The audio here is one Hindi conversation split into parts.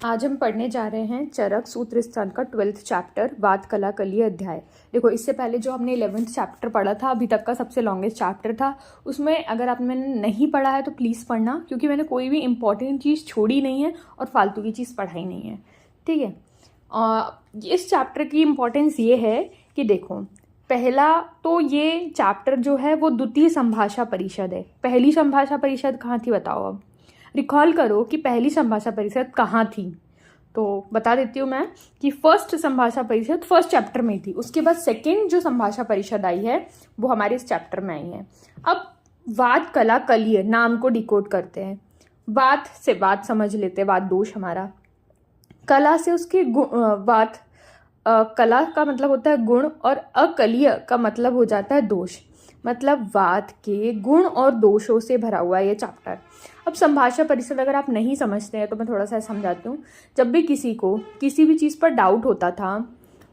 आज हम पढ़ने जा रहे हैं चरक सूत्र स्थान का 12th चैप्टर वात कला कलीय अध्याय। देखो, इससे पहले जो हमने 11th चैप्टर पढ़ा था, अभी तक का सबसे लॉन्गेस्ट चैप्टर था। उसमें अगर आपने नहीं पढ़ा है तो प्लीज़ पढ़ना, क्योंकि मैंने कोई भी इंपॉर्टेंट चीज़ छोड़ी नहीं है और फालतू की चीज़ पढ़ाई नहीं है। ठीक है। इस चैप्टर की इम्पोर्टेंस ये है कि देखो, पहला तो ये चैप्टर जो है वो द्वितीय संभाषा परिषद है। पहली संभाषा परिषद कहाँ थी बताओ। अब रिकॉल करो कि पहली संभाषा परिषद कहाँ थी। तो बता देती हूँ मैं कि फर्स्ट संभाषा परिषद फर्स्ट चैप्टर में थी। उसके बाद सेकंड जो संभाषा परिषद आई है वो हमारे इस चैप्टर में आई है। अब वात कला कलीय नाम को डिकोड करते हैं। वात से वात समझ लेते हैं, वात दोष हमारा। कला से उसके वात कला का मतलब होता है गुण और अकलीय का मतलब हो जाता है दोष। मतलब वात के गुण और दोषों से भरा हुआ है ये चैप्टर। अब संभाषा परिषद अगर आप नहीं समझते हैं तो मैं थोड़ा सा समझाती हूँ। जब भी किसी को किसी भी चीज़ पर डाउट होता था,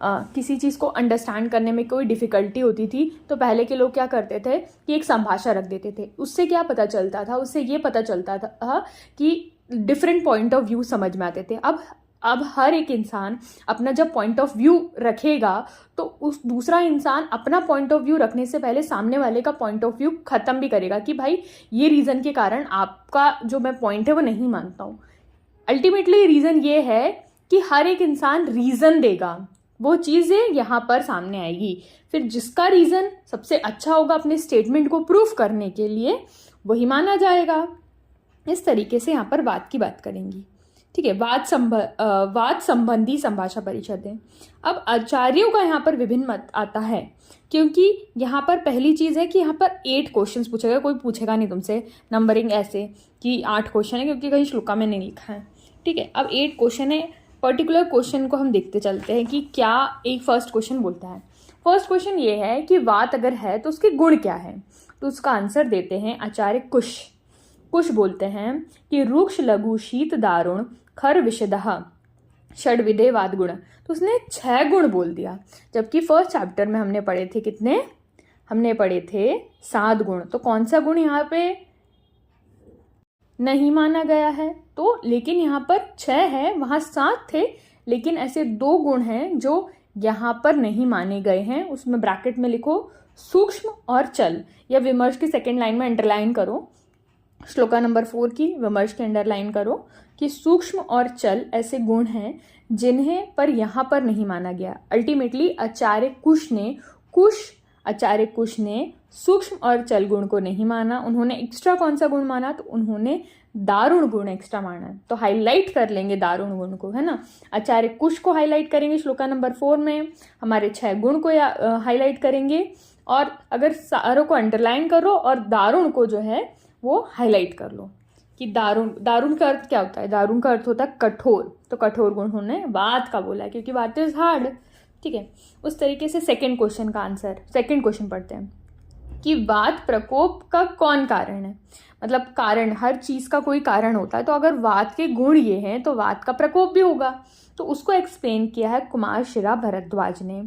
किसी चीज़ को अंडरस्टैंड करने में कोई डिफ़िकल्टी होती थी, तो पहले के लोग क्या करते थे कि एक संभाषा रख देते थे। उससे क्या पता चलता था, उससे ये पता चलता था कि डिफरेंट पॉइंट ऑफ व्यू समझ में आते थे। अब हर एक इंसान अपना जब पॉइंट ऑफ व्यू रखेगा तो उस दूसरा इंसान अपना पॉइंट ऑफ व्यू रखने से पहले सामने वाले का पॉइंट ऑफ व्यू खत्म भी करेगा कि भाई ये रीज़न के कारण आपका जो मैं पॉइंट है वो नहीं मानता हूँ। अल्टीमेटली रीज़न ये है कि हर एक इंसान रीज़न देगा, वो चीज़ें यहाँ पर सामने आएगी। फिर जिसका रीज़न सबसे अच्छा होगा अपने स्टेटमेंट को प्रूफ करने के लिए, वही माना जाएगा। इस तरीके से यहाँ पर बात की बात करेंगी। ठीक है। वाद संबंधी संभाषा परिषद है। अब आचार्यों का यहाँ पर विभिन्न मत आता है, क्योंकि यहाँ पर पहली चीज़ है कि यहाँ पर 8 क्वेश्चंस पूछेगा। कोई पूछेगा नहीं तुमसे नंबरिंग ऐसे कि 8 क्वेश्चन है, क्योंकि कहीं श्लोका में नहीं लिखा है। ठीक है। अब 8 क्वेश्चन है। पर्टिकुलर क्वेश्चन को हम देखते चलते हैं कि क्या एक फर्स्ट क्वेश्चन बोलता है। फर्स्ट क्वेश्चन ये है कि वात अगर है तो उसके गुण क्या है। तो उसका आंसर देते हैं आचार्य कुश बोलते हैं कि रुक्ष लघु शीत दारुण खर विशदः षड्विधे वाद गुण। तो उसने 6 गुण बोल दिया, जबकि फर्स्ट चैप्टर में हमने पढ़े थे कितने? हमने पढ़े थे 7 गुण। तो कौन सा गुण यहाँ पे नहीं माना गया है? तो लेकिन यहाँ पर 6 है, वहाँ 7 थे, लेकिन ऐसे 2 गुण हैं जो यहाँ पर नहीं माने गए हैं। उसमें ब्रैकेट में लिखो सूक्ष्म और चल, या विमर्श की सेकेंड लाइन में अंडरलाइन करो। श्लोका नंबर 4 की विमर्श के अंडरलाइन करो कि सूक्ष्म और चल ऐसे गुण हैं जिन्हें पर यहाँ पर नहीं माना गया। अल्टीमेटली आचार्य कुश ने सूक्ष्म और चल गुण को नहीं माना। उन्होंने एक्स्ट्रा कौन सा गुण माना? तो उन्होंने दारुण गुण एक्स्ट्रा माना। तो हाईलाइट कर लेंगे दारुण गुण को, है ना। आचार्य कुश को हाईलाइट करेंगे श्लोका नंबर 4 में, हमारे 6 गुण को हाईलाइट करेंगे। और अगर सारों को अंडरलाइन करो और दारुण को जो है वो हाईलाइट कर लो कि दारुण का अर्थ क्या होता है? दारुण का अर्थ होता है कठोर। तो कठोर गुण उन्होंने वात का बोला है, क्योंकि वात इज हार्ड। ठीक है। उस तरीके से सेकंड क्वेश्चन का आंसर, सेकंड क्वेश्चन पढ़ते हैं कि वात प्रकोप का कौन कारण है। मतलब कारण, हर चीज का कोई कारण होता है। तो अगर वात के गुण ये हैं तो वात का प्रकोप भी होगा। तो उसको एक्सप्लेन किया है कुमार शिरा भरद्वाज ने।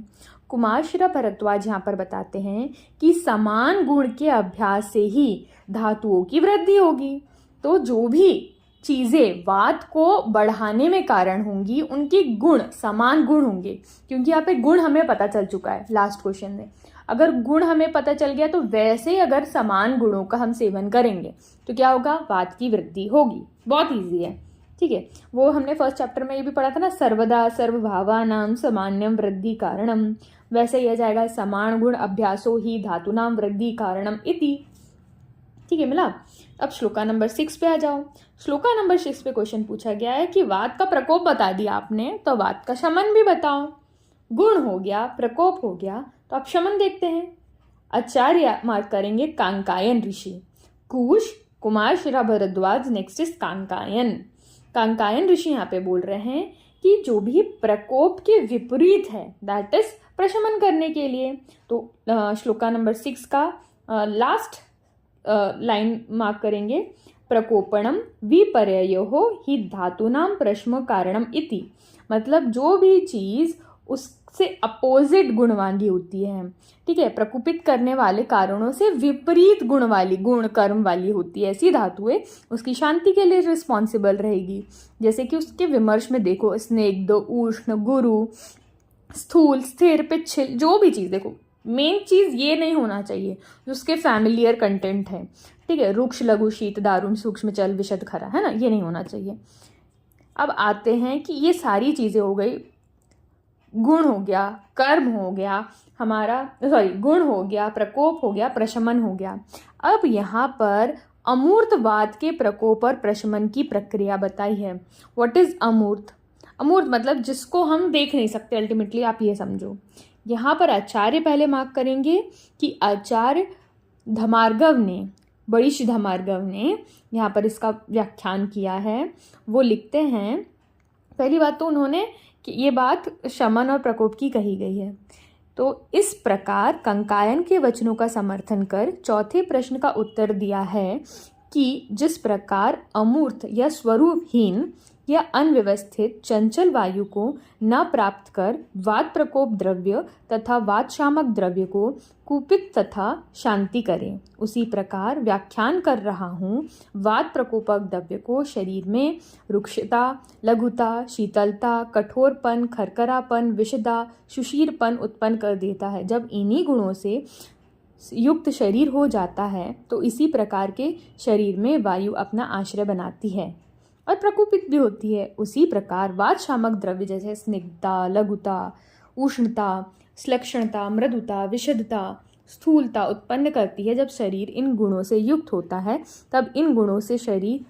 कुमार शिरा भरद्वाज यहाँ पर बताते हैं कि समान गुण के अभ्यास से ही धातुओं की वृद्धि होगी। तो जो भी चीजें वात को बढ़ाने में कारण होंगी, उनके गुण समान गुण होंगे। क्योंकि यहाँ पे गुण हमें पता चल चुका है लास्ट क्वेश्चन में। अगर गुण हमें पता चल गया तो वैसे ही अगर समान गुणों का हम सेवन करेंगे तो क्या होगा? वात की वृद्धि होगी। बहुत ईजी है। ठीक है। वो हमने फर्स्ट चैप्टर में ये भी पढ़ा था ना, सर्वदा सर्वभावानां सामान्यम वृद्धि कारणम। वैसे ही आ जाएगा समान गुण अभ्यासो ही धातुनाम वृद्धि कारणम इति। ठीक है मिला। अब श्लोका नंबर 6 पे आ जाओ। श्लोका नंबर 6 पे क्वेश्चन पूछा गया है कि वात का प्रकोप बता दिया आपने, तो वात का शमन भी बताओ। गुण हो गया, प्रकोप हो गया, तो आप शमन देखते हैं। आचार्य मार्क करेंगे कांकायन ऋषि। कुमार शिरा भरद्वाज, नेक्स्ट इज कांकायन ऋषि यहाँ पे बोल रहे हैं कि जो भी प्रकोप के विपरीत है, दैट इज प्रशमन करने के लिए। तो श्लोका नंबर 6 का लास्ट लाइन मार्क करेंगे, प्रकोपणम विपर्ययो ही धातुनाम प्रश्म कारणम इति। मतलब जो भी चीज उससे अपोजिट गुण वाली होती है। ठीक है, प्रकोपित करने वाले कारणों से विपरीत गुण वाली, गुण कर्म वाली होती है ऐसी धातुएं उसकी शांति के लिए रिस्पॉन्सिबल रहेगी। जैसे कि उसके विमर्श में देखो, स्निग्ध, उष्ण, गुरु, स्थूल, स्थिर, पिच्छल, जो भी चीज़ देखो, मेन चीज़ ये नहीं होना चाहिए जो उसके फैमिलियर कंटेंट है। ठीक है, रुक्ष, लघु, शीत, दारुण, सूक्ष्म, चल, विशद, खरा, है ना, ये नहीं होना चाहिए। अब आते हैं कि ये सारी चीज़ें हो गई, गुण हो गया, कर्म हो गया हमारा, गुण हो गया, प्रकोप हो गया, प्रशमन हो गया। अब यहाँ पर अमूर्तवाद के प्रकोप और प्रशमन की प्रक्रिया बताई है। व्हाट इज अमूर्त? अमूर्त मतलब जिसको हम देख नहीं सकते, अल्टीमेटली आप ये समझो। यहाँ पर आचार्य पहले मार्क करेंगे कि आचार्य धमार्गव ने, बड़ीश धमार्गव ने यहाँ पर इसका व्याख्यान किया है। वो लिखते हैं, पहली बात तो उन्होंने कि ये बात शमन और प्रकोप की कही गई है। तो इस प्रकार कंकायन के वचनों का समर्थन कर चौथे प्रश्न का उत्तर दिया है कि जिस प्रकार अमूर्त या स्वरूपहीन या अनव्यवस्थित चंचल वायु को न प्राप्त कर वात प्रकोप द्रव्य तथा वात शामक द्रव्य को कुपित तथा शांति करें, उसी प्रकार व्याख्यान कर रहा हूँ वात प्रकोपक द्रव्य को शरीर में रुक्षता, लघुता, शीतलता, कठोरपन, खरखरापन, विषदा, सुशीरपन उत्पन्न कर देता है। जब इन्हीं गुणों से युक्त शरीर हो जाता है तो इसी प्रकार के शरीर में वायु अपना आश्रय बनाती है और प्रकोपित भी होती है। उसी प्रकार वात शामक द्रव्य जैसे स्निग्धता, लघुता, उष्णता, श्लक्षणता, मृदुता, विशदता, स्थूलता उत्पन्न करती है। जब शरीर इन गुणों से युक्त होता है तब इन गुणों से शरीर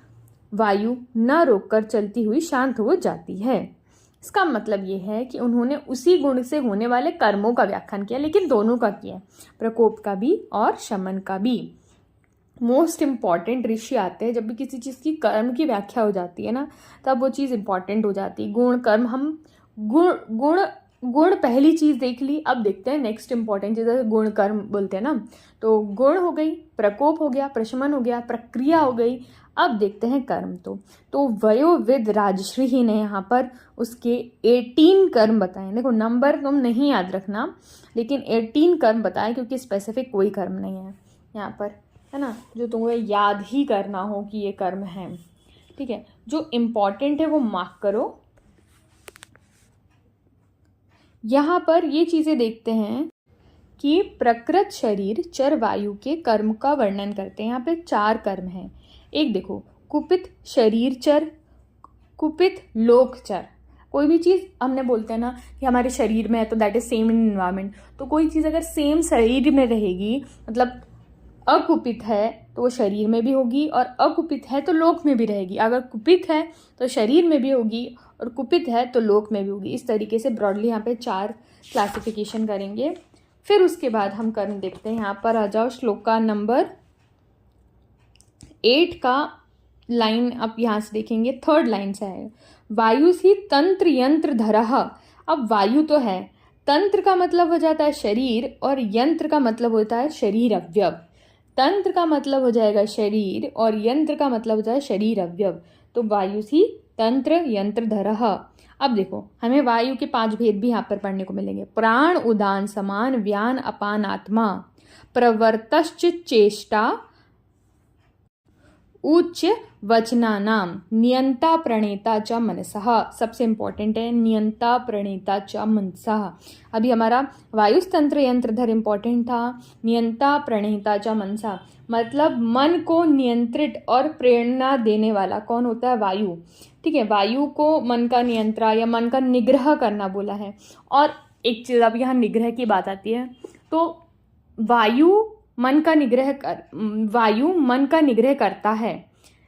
वायु न रोककर चलती हुई शांत हो जाती है। इसका मतलब ये है कि उन्होंने उसी गुण से होने वाले कर्मों का व्याख्यान किया, लेकिन दोनों का किया, प्रकोप का भी और शमन का भी। मोस्ट इम्पॉर्टेंट ऋषि आते हैं जब भी किसी चीज़ की कर्म की व्याख्या हो जाती है ना, तब वो चीज़ इंपॉर्टेंट हो जाती है। गुण कर्म, हम गुण पहली चीज़ देख ली, अब देखते हैं नेक्स्ट इंपॉर्टेंट चीज़ है गुण कर्म बोलते हैं ना। तो गुण हो गई, प्रकोप हो गया, प्रशमन हो गया, प्रक्रिया हो गई। अब देखते हैं कर्म। तो वयोविद राजश्री ही ने यहाँ पर उसके 18 कर्म बताए। देखो नंबर तुम नहीं याद रखना, लेकिन 18 कर्म बताए क्योंकि स्पेसिफिक कोई कर्म नहीं है यहाँ पर, है ना, जो तुम्हें याद ही करना हो कि ये कर्म है। ठीक है, जो इम्पॉर्टेंट है वो मार्क करो। यहाँ पर ये चीज़ें देखते हैं कि प्रकृत शरीर चर वायु के कर्म का वर्णन करते हैं। यहाँ पे 4 कर्म हैं। एक देखो, कुपित शरीर चर, कुपित लोक चर। कोई भी चीज़ हमने बोलते हैं ना कि हमारे शरीर में है तो that is same in environment. तो कोई चीज़ अगर सेम शरीर में रहेगी, मतलब अकुपित है तो वो शरीर में भी होगी और अकुपित है तो लोक में भी रहेगी। अगर कुपित है तो शरीर में भी होगी और कुपित है तो लोक में भी होगी। इस तरीके से ब्रॉडली यहाँ पे 4 क्लासिफिकेशन करेंगे। फिर उसके बाद हम कर्म देखते हैं। यहाँ पर आ जाओ, श्लोक का नंबर 8 का लाइन आप यहाँ से देखेंगे, 3rd लाइन से है, वायु ही तंत्र यंत्र धरह। अब वायु तो है, तंत्र का मतलब हो जाता है शरीर और यंत्र का मतलब होता है शरीर अवयव। तंत्र का मतलब हो जाएगा शरीर और यंत्र का मतलब होता है शरीर अवयव। तो वायु ही तंत्र यंत्र धरह। अब देखो, हमें वायु के 5 भेद भी यहाँ पर पढ़ने को मिलेंगे। प्राण, उदान, समान, व्यान, अपान, आत्मा, प्रवर्तश्च चेष्टा, उच्च वचनानाम, नियंता प्रणेता च मनसः। सबसे इंपॉर्टेंट है नियंता प्रणेता च मनसः। अभी हमारा वायुस्तंत्र यंत्रधर इंपॉर्टेंट था, नियंता प्रणेता च मनसः मतलब मन को नियंत्रित और प्रेरणा देने वाला कौन होता है? वायु। ठीक है, वायु को मन का नियंत्रण या मन का निग्रह करना बोला है। और एक चीज़, अब यहाँ निग्रह की बात आती है, तो वायु मन का निग्रह करता है,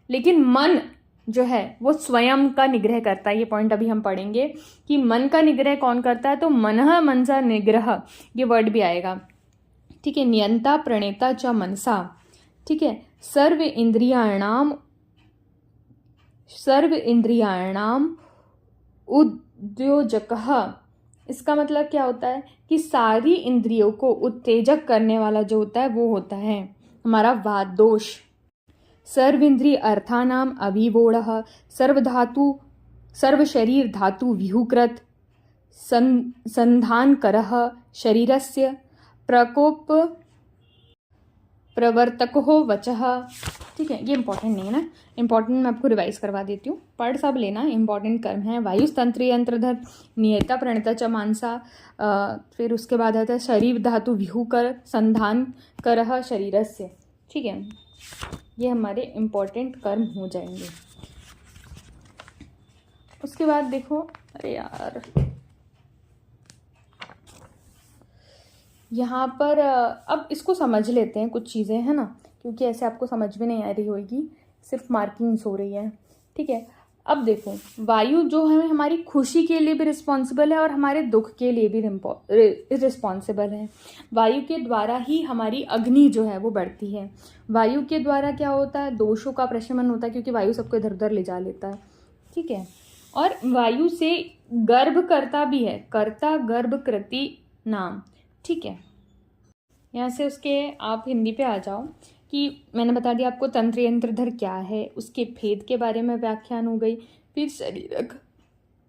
लेकिन मन जो है वो स्वयं का निग्रह करता है। ये पॉइंट अभी हम पढ़ेंगे कि मन का निग्रह कौन करता है। तो मनः मनसा निग्रह, ये वर्ड भी आएगा। ठीक है, नियंता प्रणेता च मनसा। ठीक है, सर्व इंद्रियाणाम उद्योजकः। इसका मतलब क्या होता है कि सारी इंद्रियों को उत्तेजक करने वाला जो होता है वो होता है हमारा वात दोष। सर्वेन्द्रिय अर्थानाम अभिवोढ़, सर्वधातु सर्वशरीर धातु विहुकृत, संधानकरः शरीरस्य प्रकोप प्रवर्तको वचः। ठीक है, ये इंपॉर्टेंट नहीं है ना, इंपॉर्टेंट मैं आपको रिवाइज करवा देती हूँ, पढ़ सब लेना। इंपॉर्टेंट कर्म है वायुस्तंत्र यंत्रधर नियता प्रणता च मानसा, फिर उसके बाद आता है शरीर धातु विहुकर संधान करह शरीरस्य। ठीक है, ये हमारे इंपॉर्टेंट कर्म हो जाएंगे। उसके बाद देखो, अरे यार यहाँ पर अब इसको समझ लेते हैं कुछ चीज़ें, है ना, क्योंकि ऐसे आपको समझ में नहीं आ रही होगी, सिर्फ मार्किंग्स हो रही है। ठीक है, अब देखो वायु जो है हमारी खुशी के लिए भी रिस्पॉन्सिबल है और हमारे दुख के लिए भी रिस्पॉन्सिबल है। वायु के द्वारा ही हमारी अग्नि जो है वो बढ़ती है। वायु के द्वारा क्या होता है, दोषों का प्रशमन होता है, क्योंकि वायु सबको इधर उधर ले जा लेता है। ठीक है, और वायु से गर्भ करता भी है, कर्ता गर्भ कृति नाम। ठीक है, यहाँ से उसके आप हिंदी पे आ जाओ कि मैंने बता दिया आपको तंत्र यंत्रधर क्या है, उसके भेद के बारे में व्याख्यान हो गई। फिर शरीरक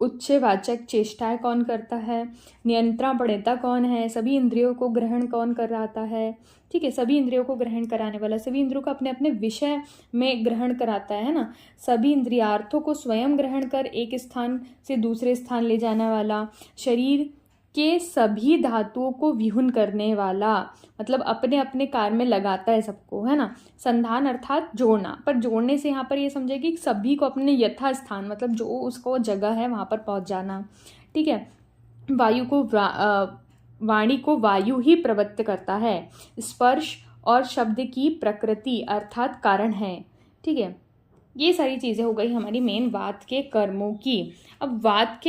उच्चवाचक चेष्टाएं कौन करता है, नियंत्रण प्रणेता कौन है, सभी इंद्रियों को ग्रहण कौन कराता है। ठीक है, सभी इंद्रियों को ग्रहण कराने वाला, सभी इंद्रियों को अपने अपने विषय में ग्रहण कराता है ना, सभी इंद्रियार्थों को स्वयं ग्रहण कर एक स्थान से दूसरे स्थान ले जाने वाला, शरीर के सभी धातुओं को विहुन करने वाला, मतलब अपने अपने कार्य में लगाता है सबको, है ना। संधान अर्थात जोड़ना, पर जोड़ने से यहाँ पर ये समझे कि सभी को अपने यथा स्थान, मतलब जो उसको जगह है वहाँ पर पहुँच जाना। ठीक है, वायु को वाणी को वायु ही प्रवृत्त करता है, स्पर्श और शब्द की प्रकृति अर्थात कारण है। ठीक है, ये सारी चीज़ें हो गई हमारी मेन वात के कर्मों की। अब वात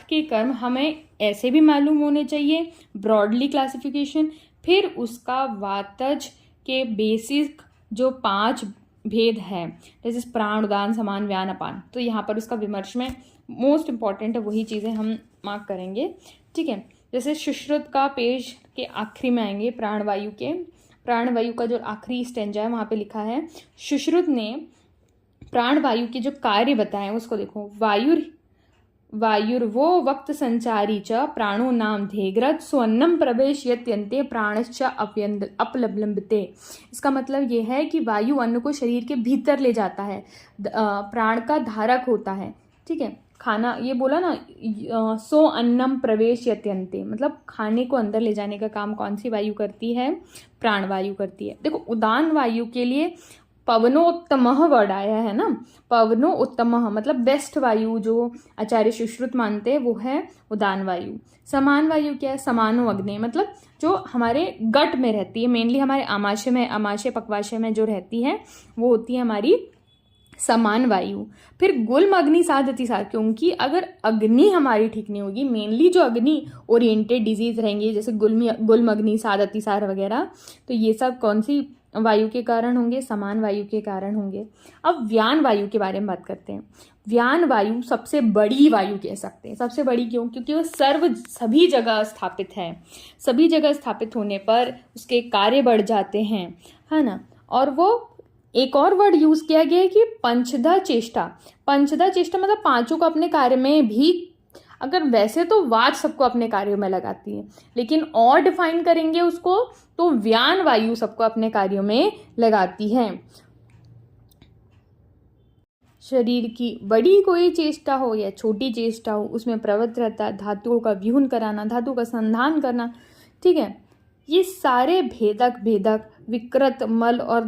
के कर्म हमें ऐसे भी मालूम होने चाहिए, ब्रॉडली क्लासिफिकेशन, फिर उसका वातज के बेसिक जो 5 भेद है, जैसे प्राण उदान समान व्यान अपान, तो यहाँ पर उसका विमर्श में मोस्ट इंपॉर्टेंट है, वही चीज़ें हम मार्क करेंगे। ठीक है, जैसे सुश्रुत का पेज के आखिरी में आएंगे, प्राणवायु का जो आखिरी स्टेंजा है वहाँ पे लिखा है, सुश्रुत ने प्राणवायु के जो कार्य बताए उसको देखो, वायुर्वो वक्त संचारी च प्राणो नाम धेग्रत स्वन्नम प्रवेशयत्यन्ते प्राणश्च अपलम्बते। इसका मतलब ये है कि वायु अन्न को शरीर के भीतर ले जाता है, प्राण का धारक होता है। ठीक है, खाना ये बोला ना, सो अन्नम प्रवेशयत्यन्ते, मतलब खाने को अंदर ले जाने का काम कौन सी वायु करती है, प्राणवायु करती है। देखो उदान वायु के लिए पवनोत्तमः वर्ड आया है ना, पवनोत्तमः मतलब बेस्ट वायु जो आचार्य सुश्रुत मानते हैं वो है उदान वायु। समान वायु क्या है, समानो अग्नि, मतलब जो हमारे गट में रहती है, मेनली हमारे आमाशय पक्वाशय में जो रहती है वो होती है हमारी समान वायु। फिर गुल्म अग्नि साध अतिसार, क्योंकि अगर अग्नि हमारी ठीक नहीं होगी, मेनली जो अग्नि ओरिएंटेड डिजीज रहेंगी जैसे गुल्म अग्नि साध अतिसार वगैरह, तो ये सब कौन सी वायु के कारण होंगे, समान वायु के कारण होंगे। अब व्यान वायु के बारे में बात करते हैं। व्यान वायु सबसे बड़ी वायु कह सकते हैं। सबसे बड़ी क्यों, क्योंकि वो सभी जगह स्थापित है, सभी जगह स्थापित होने पर उसके कार्य बढ़ जाते हैं, है ना। और वो एक और वर्ड यूज किया गया है कि पंचधा चेष्टा मतलब 5 को अपने कार्य में भी, अगर वैसे तो वात सबको अपने कार्यों में लगाती है, लेकिन और डिफाइन करेंगे उसको तो व्यान वायु सबको अपने कार्यों में लगाती है। शरीर की बड़ी कोई चेष्टा हो या छोटी चेष्टा हो, उसमें प्रवृत्त रहता है धातुओं का व्यूहन कराना, धातु का संधान करना। ठीक है, ये सारे भेदक विकृत मल और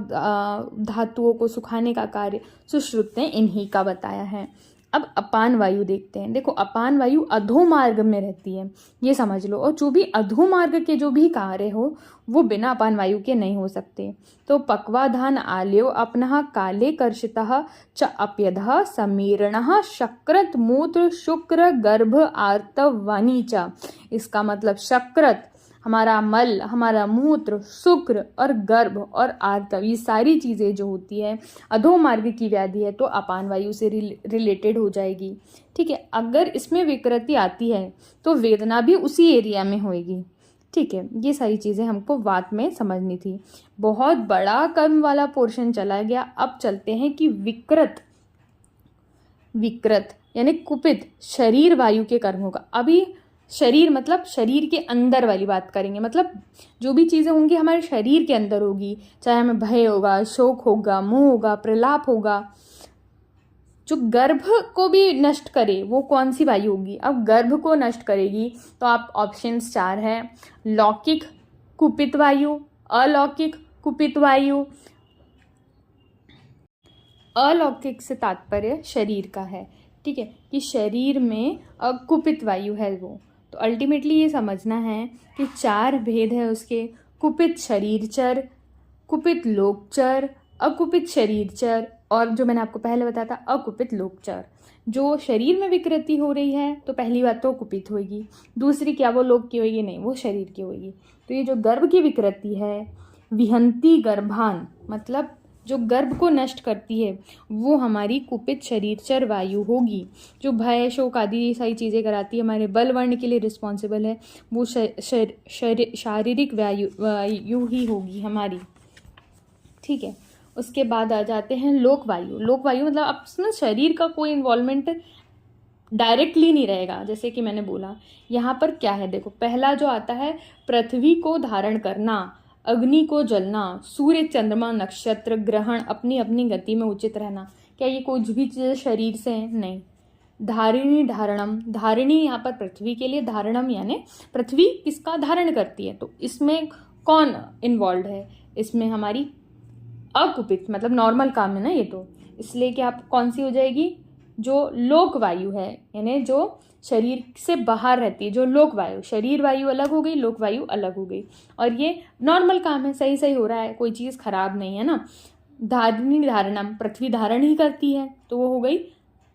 धातुओं को सुखाने का कार्य सुश्रुत ने इन्हीं का बताया है। अब अपान वायु देखते हैं। देखो अपान वायु अधोमार्ग में रहती है, ये समझ लो, और जो भी अधोमार्ग के जो भी कार्य हो वो बिना अपान वायु के नहीं हो सकते। तो पक्वाधान आल्यो अपनः काले कर्षितः च अप्यधः समीरणः शक्रत मूत्र शुक्र गर्भ आर्तव वाणी च। इसका मतलब शक्रत हमारा मल, हमारा मूत्र, शुक्र और गर्भ और आर्तव, ये सारी चीज़ें जो होती है अधोमार्ग की व्याधि है तो अपान वायु से रिलेटेड हो जाएगी। ठीक है, अगर इसमें विकृति आती है तो वेदना भी उसी एरिया में होएगी। ठीक है, ये सारी चीज़ें हमको वात में समझनी थी। बहुत बड़ा कर्म वाला पोर्शन चला गया। अब चलते हैं कि विकृत विकृत यानी कुपित शरीर वायु के कर्म होगा। अभी शरीर मतलब शरीर के अंदर वाली बात करेंगे, मतलब जो भी चीज़ें होंगी हमारे शरीर के अंदर होगी, चाहे हमें भय होगा, शोक होगा, मोह होगा, प्रलाप होगा। जो गर्भ को भी नष्ट करे वो कौन सी वायु होगी? अब गर्भ को नष्ट करेगी तो आप ऑप्शंस 4 है, लौकिक कुपित वायु, अलौकिक कुपित वायु। अलौकिक से तात्पर्य शरीर का है, ठीक है, कि शरीर में कुपित वायु है वो। तो अल्टीमेटली ये समझना है कि 4 भेद है उसके, कुपित शरीरचर, कुपित लोकचर, अकुपित शरीरचर, और जो मैंने आपको पहले बताया था अकुपित लोकचर। जो शरीर में विकृति हो रही है तो पहली बात तो कुपित होगी, दूसरी क्या वो लोक की होगी? नहीं, वो शरीर की होगी। तो ये जो गर्भ की विकृति है, विहंती गर्भान, मतलब जो गर्भ को नष्ट करती है वो हमारी कुपित शरीरचर वायु होगी। जो भय शोक आदि सारी चीज़ें कराती है, हमारे बल वर्ण के लिए रिस्पॉन्सिबल है, वो शारीरिक वायु ही होगी हमारी, ठीक है। उसके बाद आ जाते हैं लोक वायु। लोक वायु मतलब अब इसमें शरीर का कोई इन्वॉल्वमेंट डायरेक्टली नहीं रहेगा। जैसे कि मैंने बोला यहाँ पर क्या है, देखो पहला जो आता है पृथ्वी को धारण करना, अग्नि को जलना, सूर्य चंद्रमा नक्षत्र ग्रहण अपनी अपनी गति में उचित रहना। क्या ये कुछ भी चीज़ शरीर से है? नहीं। धारिणी धारणम, धारिणी यहाँ पर पृथ्वी के लिए, धारणम यानी पृथ्वी किसका धारण करती है, तो इसमें कौन इन्वॉल्व है? इसमें हमारी अकुपित मतलब नॉर्मल काम है ना ये, तो इसलिए कि आप कौन सी हो जाएगी? जो लोक वायु है, यानी जो शरीर से बाहर रहती है, जो लोक वायु। शरीर वायु अलग हो गई, लोक वायु अलग हो गई, और ये नॉर्मल काम है, सही सही हो रहा है, कोई चीज़ खराब नहीं है ना। धारिणी धारणम, पृथ्वी धारण ही करती है, तो वो हो गई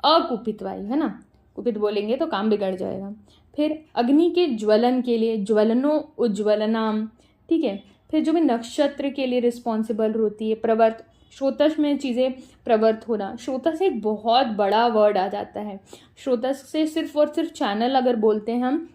अकुपित वायु, है ना। कुपित बोलेंगे तो काम बिगड़ जाएगा। फिर अग्नि के ज्वलन के लिए ज्वलनो उज्ज्वलनाम, ठीक है। फिर जो भी नक्षत्र के लिए रिस्पॉन्सिबल होती है, प्रवर्त, स्रोतस में चीज़ें प्रवर्त होना। स्रोतस एक बहुत बड़ा वर्ड आ जाता है। स्रोतस से सिर्फ और सिर्फ चैनल अगर बोलते हैं हम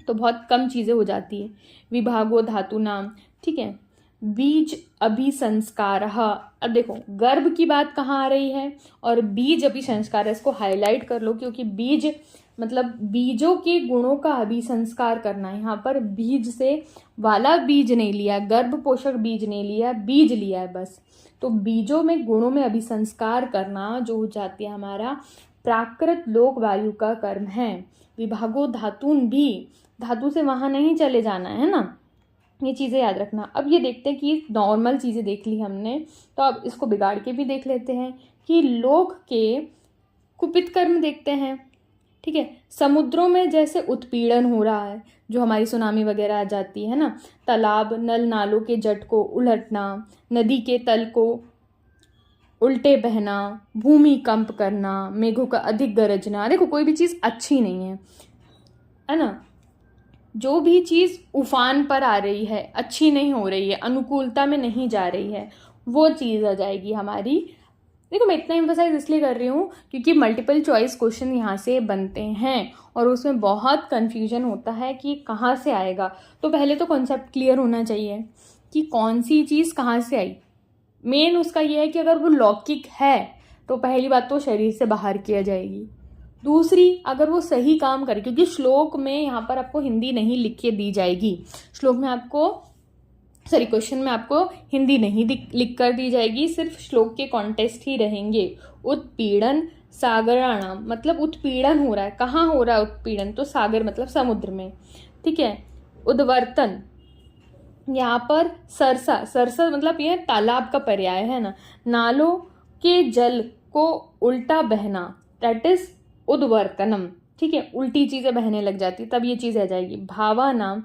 तो बहुत कम चीज़ें हो जाती है। विभागो धातु नाम, ठीक है। बीज अभिसंस्कार, अब देखो गर्भ की बात कहाँ आ रही है और बीज अभिसंस्कार, इसको हाईलाइट कर लो, क्योंकि बीज मतलब बीजों के गुणों का अभिसंस्कार करना है। यहाँ पर बीज से वाला बीज नहीं लिया, गर्भ पोषक बीज नहीं लिया, बीज लिया है बस। तो बीजों में गुणों में अभिसंस्कार करना जो हो जाती है हमारा प्राकृत लोक वायु का कर्म है। विभागो धातुन भी, धातु से वहाँ नहीं चले जाना है ना, ये चीज़ें याद रखना। अब ये देखते हैं कि नॉर्मल चीज़ें देख ली हमने, तो अब इसको बिगाड़ के भी देख लेते हैं कि लोक के कुपित कर्म देखते हैं, ठीक है। समुद्रों में जैसे उत्पीड़न हो रहा है, जो हमारी सुनामी वगैरह आ जाती है ना, तालाब नल नालों के जट को उलटना, नदी के तल को उल्टे बहना, भूमि कंप करना, मेघों का अधिक गरजना। देखो कोई भी चीज़ अच्छी नहीं है ना। जो भी चीज़ उफान पर आ रही है, अच्छी नहीं हो रही है, अनुकूलता में नहीं जा रही है, वो चीज़ आ जाएगी हमारी। देखो मैं इतना एम्फसाइज इसलिए कर रही हूँ क्योंकि मल्टीपल चॉइस क्वेश्चन यहाँ से बनते हैं और उसमें बहुत कन्फ्यूजन होता है कि कहाँ से आएगा। तो पहले तो कॉन्सेप्ट क्लियर होना चाहिए कि कौन सी चीज़ कहाँ से आई। मेन उसका ये है कि अगर वो लौकिक है तो पहली बात तो शरीर से बाहर किया जाएगी। दूसरी, अगर वो सही काम करे, क्योंकि श्लोक में यहाँ पर आपको हिंदी नहीं लिख के दी जाएगी, श्लोक में आपको क्वेश्चन में आपको हिंदी नहीं लिख कर दी जाएगी, सिर्फ श्लोक के कॉन्टेक्स्ट ही रहेंगे। उत्पीड़न सागराणाम, मतलब उत्पीड़न हो रहा है, कहाँ हो रहा है उत्पीड़न? तो सागर मतलब समुद्र में, ठीक है। उद्वर्तन, यहाँ पर सरसा, सरसा मतलब ये तालाब का पर्याय है ना। नालों के जल को उल्टा बहना, दैट इज उद्वर्तनम, ठीक है। उल्टी चीजें बहने लग जाती तब ये चीज आ जाएगी। भावानाम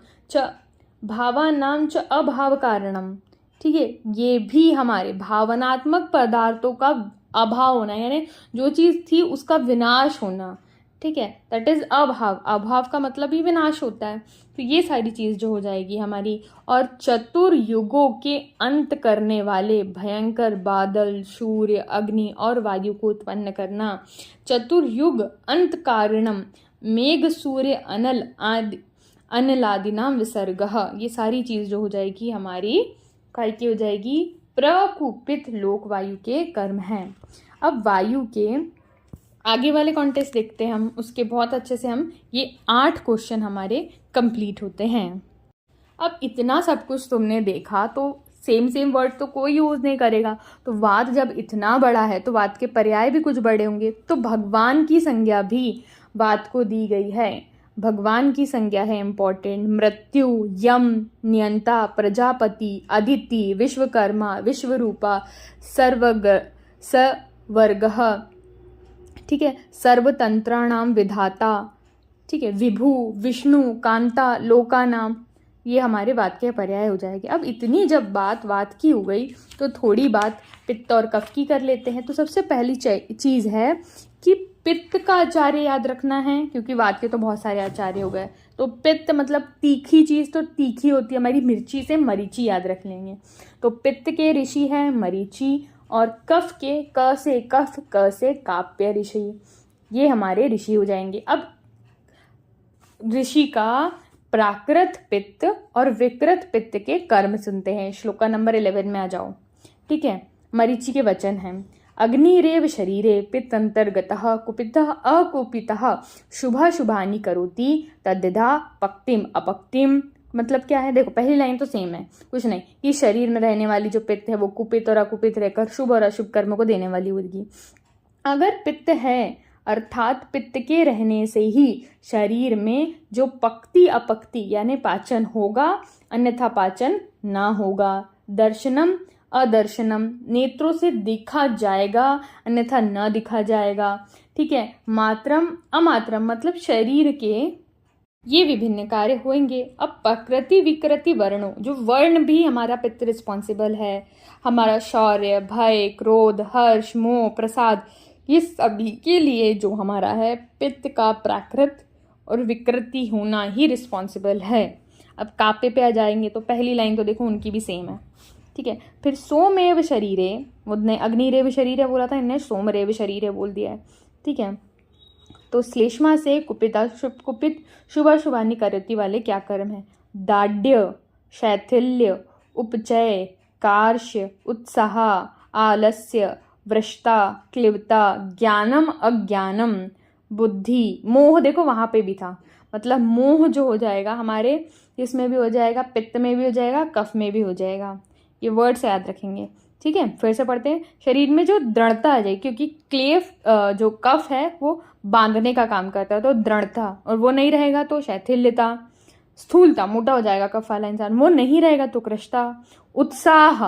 च अभाव कारणम, ठीक है। ये भी हमारे भावनात्मक पदार्थों का अभाव होना, यानी जो चीज़ थी उसका विनाश होना, ठीक है। दैट इज अभाव, अभाव का मतलब ही विनाश होता है। तो ये सारी चीज़ जो हो जाएगी हमारी। और चतुर्युगों के अंत करने वाले भयंकर बादल, सूर्य, अग्नि और वायु को उत्पन्न करना। चतुर्युग अंत कारणम मेघ, सूर्य, अनल आदि, अनलादिनाम विसर्गः, ये सारी चीज़ जो हो जाएगी हमारी काय की हो जाएगी? प्रकुपित लोक वायु के कर्म हैं। अब वायु के आगे वाले कॉन्टेस्ट देखते हैं हम, उसके बहुत अच्छे से हम ये 8 क्वेश्चन हमारे कंप्लीट होते हैं। अब इतना सब कुछ तुमने देखा तो सेम वर्ड तो कोई यूज़ नहीं करेगा, तो वाद जब इतना बड़ा है तो वाद के पर्याय भी कुछ बड़े होंगे। तो भगवान की संज्ञा भी वाद को दी गई है। भगवान की संज्ञा है इम्पोर्टेंट। मृत्यु, यम, नियंता, प्रजापति, अदिति, विश्वकर्मा, विश्वरूपा, सवर्गः, ठीक है, सर्वतंत्राणाम विधाता, ठीक है, विभु, विष्णु, कांता, लोकानाम, ये हमारे वाद के पर्याय हो जाएंगे। अब इतनी जब बात वाद की हो गई तो थोड़ी बात पित्त और कफ की कर लेते हैं। तो सबसे पहली चीज़ है कि पित्त का आचार्य याद रखना है, क्योंकि वाद के तो बहुत सारे आचार्य हो गए। तो पित्त मतलब तीखी चीज़, तो तीखी होती है हमारी मिर्ची से मरीची याद रख लेंगे। तो पित्त के ऋषि हैं मरीची, और कफ के क से कफ, क से काप्य ऋषि, ये हमारे ऋषि हो जाएंगे। अब ऋषि का प्राकृत पित्त और विकृत पित्त के कर्म सुनते हैं। श्लोका नंबर 11 में आ जाओ, ठीक है। मरीचि के वचन हैं, अग्निरेव शरीरे पित्तंतर्गतः कुपितः अकुपितः शुभाशुभानि करोति तद्धा पक्तिम अपक्तिम। मतलब क्या है, देखो पहली लाइन तो सेम है, कुछ नहीं, कि शरीर में रहने वाली जो पित्त है वो कुपित और अकुपित रहकर शुभ और अशुभ कर्मों को देने वाली होगी। अगर पित्त है अर्थात पित्त के रहने से ही शरीर में जो पक्ति अपक्ति यानी पाचन होगा, अन्यथा पाचन ना होगा। दर्शनम अदर्शनम, नेत्रों से दिखा जाएगा अन्यथा न दिखा जाएगा, ठीक है। मात्रम अमात्रम, मतलब शरीर के ये विभिन्न कार्य होंगे। अब प्रकृति विकृति वर्णों, जो वर्ण भी हमारा पित्त रिस्पॉन्सिबल है, हमारा शौर्य, भय, क्रोध, हर्ष, मोह, प्रसाद, ये सभी के लिए जो हमारा है पित्त का प्राकृत और विकृति होना ही रिस्पॉन्सिबल है। अब कापे पे आ जाएंगे तो पहली लाइन तो देखो उनकी भी सेम है, ठीक है। फिर सोमेव शरीरे, उनने अग्निरेव शरीरे बोला था, इनने सोमरेव शरीरे बोल दिया है, ठीक है। तो श्लेष्मा से कुपित शुभाशुभानि करति वाले क्या कर्म है, दाढ़्य, शैथिल्य, उपचय, कार्श्य, उत्साह, आलस्य, वृष्टा, क्लिवता, ज्ञानम अज्ञानम, बुद्धि, मोह, देखो वहाँ पे भी था, मतलब मोह जो हो जाएगा हमारे इसमें भी हो जाएगा, पित्त में भी हो जाएगा, कफ में भी हो जाएगा। ये वर्ड्स याद रखेंगे, ठीक है। फिर से पढ़ते हैं, शरीर में जो दृढ़ता आ जाए, क्योंकि क्लेफ जो कफ है वो बांधने का काम करता है, तो दृढ़ता, और वो नहीं रहेगा तो शैथिल्यता, स्थूलता, मोटा हो जाएगा कफ वाला इंसान, वो नहीं रहेगा तो कृष्टा, उत्साह,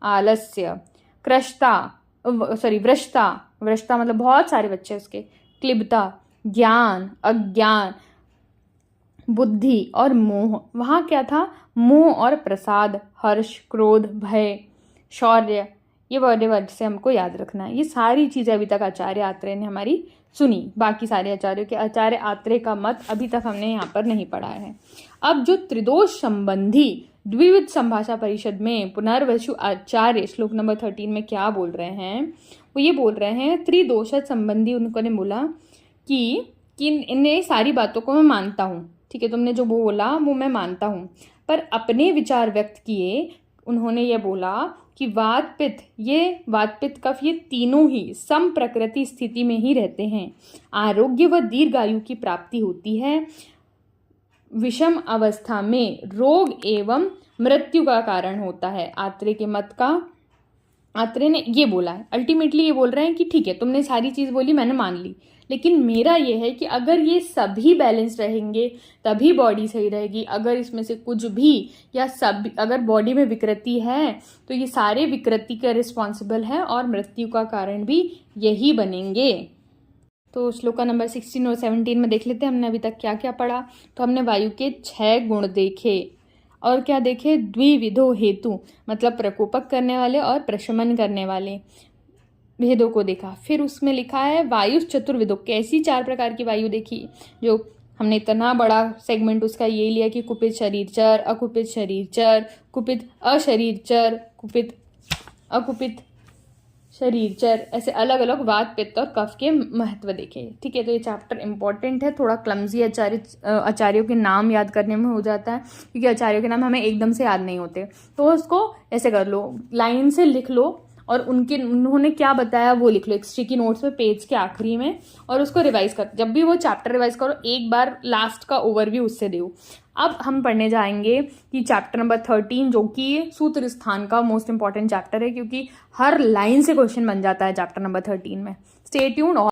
आलस्य, कृष्टा, वृष्टा, वृष्टा मतलब बहुत सारे बच्चे उसके, क्लिबता, ज्ञान, अज्ञान, बुद्धि और मोह, वहाँ क्या था, मोह और प्रसाद, हर्ष, क्रोध, भय, शौर्य, ये वर्ड से हमको याद रखना है। ये सारी चीज़ें अभी तक आचार्य आत्रेय ने हमारी सुनी। बाकी सारे आचार्यों के, आचार्य आत्रेय का मत अभी तक हमने यहाँ पर नहीं पढ़ा है। अब जो त्रिदोष संबंधी द्विविध संभाषा परिषद में पुनर्वसु आचार्य श्लोक नंबर 13 में क्या बोल रहे हैं, वो ये बोल रहे हैं त्रिदोष संबंधी, उन्होंने बोला कि इन सारी बातों को मैं मानता हूँ, ठीक है, तुमने जो बोला वो मैं मानता हूँ, पर अपने विचार व्यक्त किए। उन्होंने ये बोला कि वात पित्त कफ ये तीनों ही सम प्रकृति स्थिति में ही रहते हैं, आरोग्य व दीर्घायु की प्राप्ति होती है, विषम अवस्था में रोग एवं मृत्यु का कारण होता है। आत्रेय ने ये बोला है, अल्टीमेटली ये बोल रहे हैं कि ठीक है तुमने सारी चीज़ बोली, मैंने मान ली, लेकिन मेरा ये है कि अगर ये सभी बैलेंस रहेंगे तभी बॉडी सही रहेगी। अगर इसमें से कुछ भी या सब, अगर बॉडी में विकृति है तो ये सारे विकृति का रिस्पॉन्सिबल है और मृत्यु का कारण भी यही बनेंगे। तो श्लोका नंबर 16 और 17 में देख लेते हैं हमने अभी तक क्या क्या पढ़ा। तो हमने वायु के 6 गुण देखे, और क्या देखे, द्विविधो हेतु, मतलब प्रकोपक करने वाले और प्रशमन करने वाले भेदों को देखा। फिर उसमें लिखा है वायु चतुर्विधो, कैसी 4 प्रकार की वायु देखी, जो हमने इतना बड़ा सेगमेंट उसका ये लिया कि कुपित शरीरचर, अकुपित शरीरचर, कुपित अशरीरचर, कुपित अकुपित शरीरचर, ऐसे अलग अलग वात पित्त और कफ के महत्व देखे, ठीक है। तो ये चैप्टर इंपॉर्टेंट है, थोड़ा क्लमजी आचार्यों के नाम याद करने में हो जाता है, क्योंकि आचार्यों के नाम हमें एकदम से याद नहीं होते, तो उसको ऐसे कर लो, लाइन से लिख लो और उन्होंने क्या बताया वो लिख लो एक स्टिकी नोट्स पे पेज के आखिरी में, और उसको रिवाइज कर, जब भी वो चैप्टर रिवाइज करो एक बार लास्ट का ओवरव्यू उससे दो। अब हम पढ़ने जाएंगे कि चैप्टर नंबर 13 जो कि सूत्र स्थान का मोस्ट इंपॉर्टेंट चैप्टर है, क्योंकि हर लाइन से क्वेश्चन बन जाता है चैप्टर नंबर 13 में। Stay tuned.